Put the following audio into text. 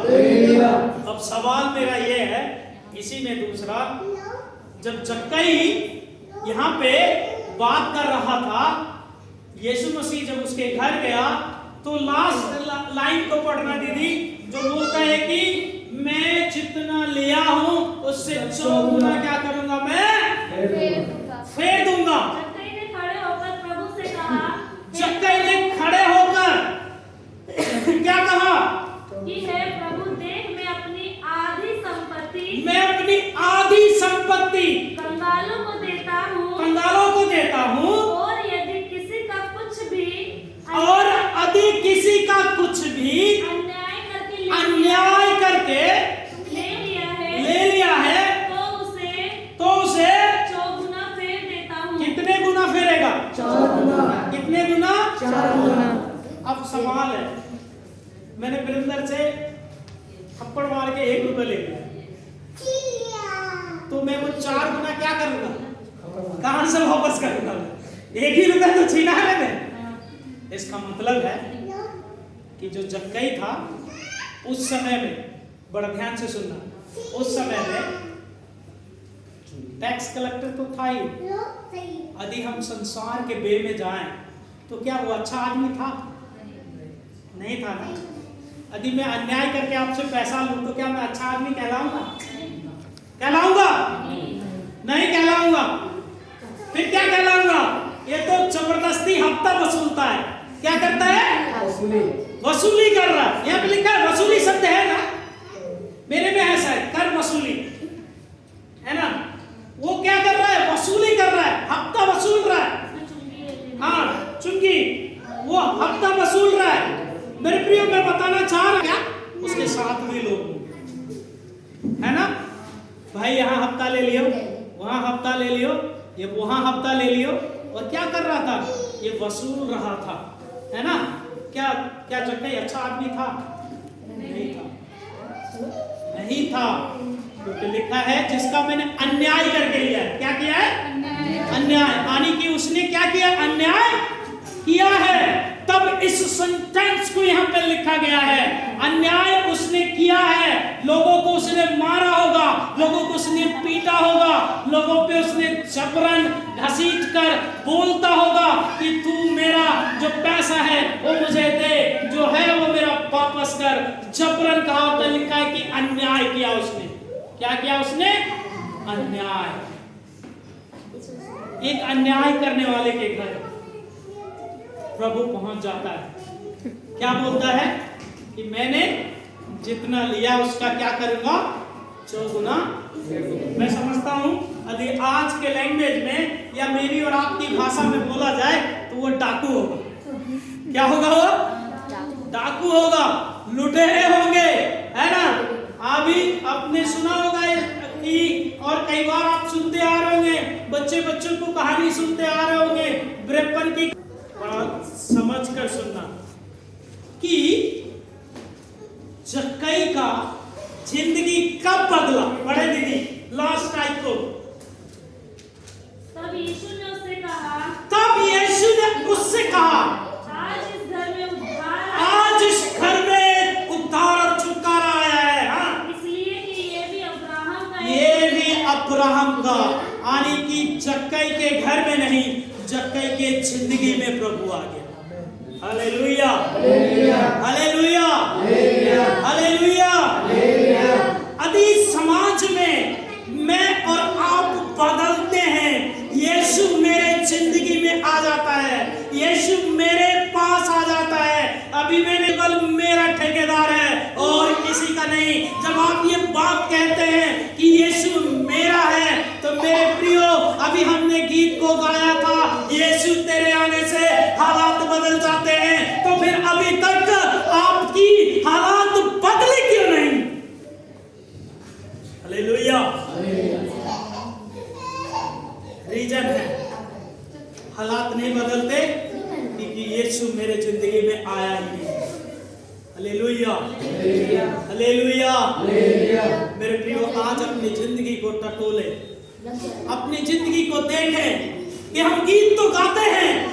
अब सवाल मेरा ये है, इसी में दूसरा, जब जक्कई यहाँ पे बात कर रहा था, यीशु मसीह जब उसके घर गया तो लास्ट लाइन को पढ़ना दीदी, जो बोलता है कि मैं जितना लिया हूं उससे 4 गुना क्या करूंगा, मैं फेर दूंगा। जक्कई ने खड़े होकर प्रभु से कहा, जक्कई ने खड़े होकर क्या कहा कि हे प्रभु, देख मैं अपनी आधी संपत्ति कंगालों को देता हूँ, और यदि किसी का कुछ भी अन्याय करके ले लिया है तो उसे 4 गुना फेर देता हूँ। कितने गुना फेरेगा? 4 गुना। कितने गुना? 4 गुना। अब सवाल है, मैंने वृंदर से थप्पड़ मार के 1 रुपए ले लिया, तो मैं वो 4 गुना क्या करूंगा, कहां से वापस करूंगा? 1 ही रुपया तो छीना है मैंने। इसका मतलब है कि जो जक्कई था उस समय में, बड़ा ध्यान से सुनना, उस समय में टैक्स कलेक्टर तो था ही। यदि हम संसार के वे में जाएं तो क्या वो अच्छा आदमी था? नहीं था ना। यदि मैं अन्याय करके आपसे पैसा लूं तो क्या मैं अच्छा आदमी कहलाऊंगा? नहीं कहलाऊंगा। फिर क्या कहलाऊंगा? ये तो जबरदस्ती हफ्ता वसूलता है। क्या करता है? वसूली कर रहा है। यहाँ पे लिखा है वसूली शब्द है ना, मेरे में ऐसा है, कर वसूली है ना। वो क्या कर रहा है? वसूली कर रहा है, हफ्ता वसूल रहा है। हाँ, चुंगी, वो हफ्ता वसूल रहा है। मेरे प्रियो, मैं बताना चाह रहा क्या, उसके साथ भी लोग है ना भाई, यहाँ हफ्ता ले लियो, वहाँ हफ्ता ले लियो, ये वहाँ हफ्ता ले लियो, और क्या कर रहा था? ये वसूल रहा था, है ना। क्या जक्कई अच्छा आदमी था? नहीं था। क्योंकि लिखा है जिसका मैंने अन्याय करके लिया। क्या किया है? अन्याय। यानी कि उसने क्या किया? अन्याय किया है। तब इस सेंटेंस को यहाँ पे लिखा गया है, अन्याय उसने किया है। लोगों को उसने मारा होगा, लोगों को उसने पीटा होगा, लोगों पे उसने जबरन घसीट कर बोलता होगा कि तू मेरा जो पैसा है वो मुझे दे, जो है वो मेरा वापस कर। जबरन कहा होता, लिखा है कि अन्याय किया उसने। क्या किया उसने? अन्याय। एक अन्याय करने वाले के घर प्रभु पहुंच जाता है। क्या बोलता है कि मैंने जितना लिया उसका क्या करूंगा? 4 गुना। मैं समझता हूं यदि आज के लैंग्वेज में या मेरी और आपकी भाषा में बोला जाए तो वो डाकू होगा। क्या होगा? वो डाकू होगा, लुटेरे होंगे, है ना। अभी आपने सुना होगा कि, और कई बार आप सुनते आ रहे होंगे, बच्चों को कहानी सुनते आ रहे होंगे ब्रेपन की। समझ कर सुनना कि जक्कई का जिंदगी कब बदला। बड़े दीदी, लास्ट टाइम को तब यीशु ने उससे कहा, आज इस घर में उद्धार और छुटकारा आया है। हाँ, इसलिए कि ये भी अब्राहम का, यानी कि जक्कई के घर में नहीं, जक्कई के जिंदगी में प्रभु आ गया। Hallelujah, hallelujah, hallelujah. यदि समाज में मैं और आप बदलते हैं, यीशु मेरे जिंदगी में आ जाता है, यीशु मेरे पास आ जाता है। अभी मैंने केवल मेरा ठेकेदार है और किसी का नहीं। जब आप ये बात कहते हैं कि यीशु मेरा है, तो मेरे प्रियो, अभी हमने गीत को गाया था, यीशु तेरे आने से हालात बदल जाते हैं। तो फिर अभी तक आपकी हालात बदले क्यों नहीं? हालेलुया। रीजन है, हालात नहीं बदलते क्योंकि यीशु मेरे जिंदगी में आया ही नहीं। Hallelujah, hallelujah. मेरे प्रियो, आज अपनी जिंदगी को टटोले, अपनी जिंदगी को देखें कि हम गीत तो गाते हैं,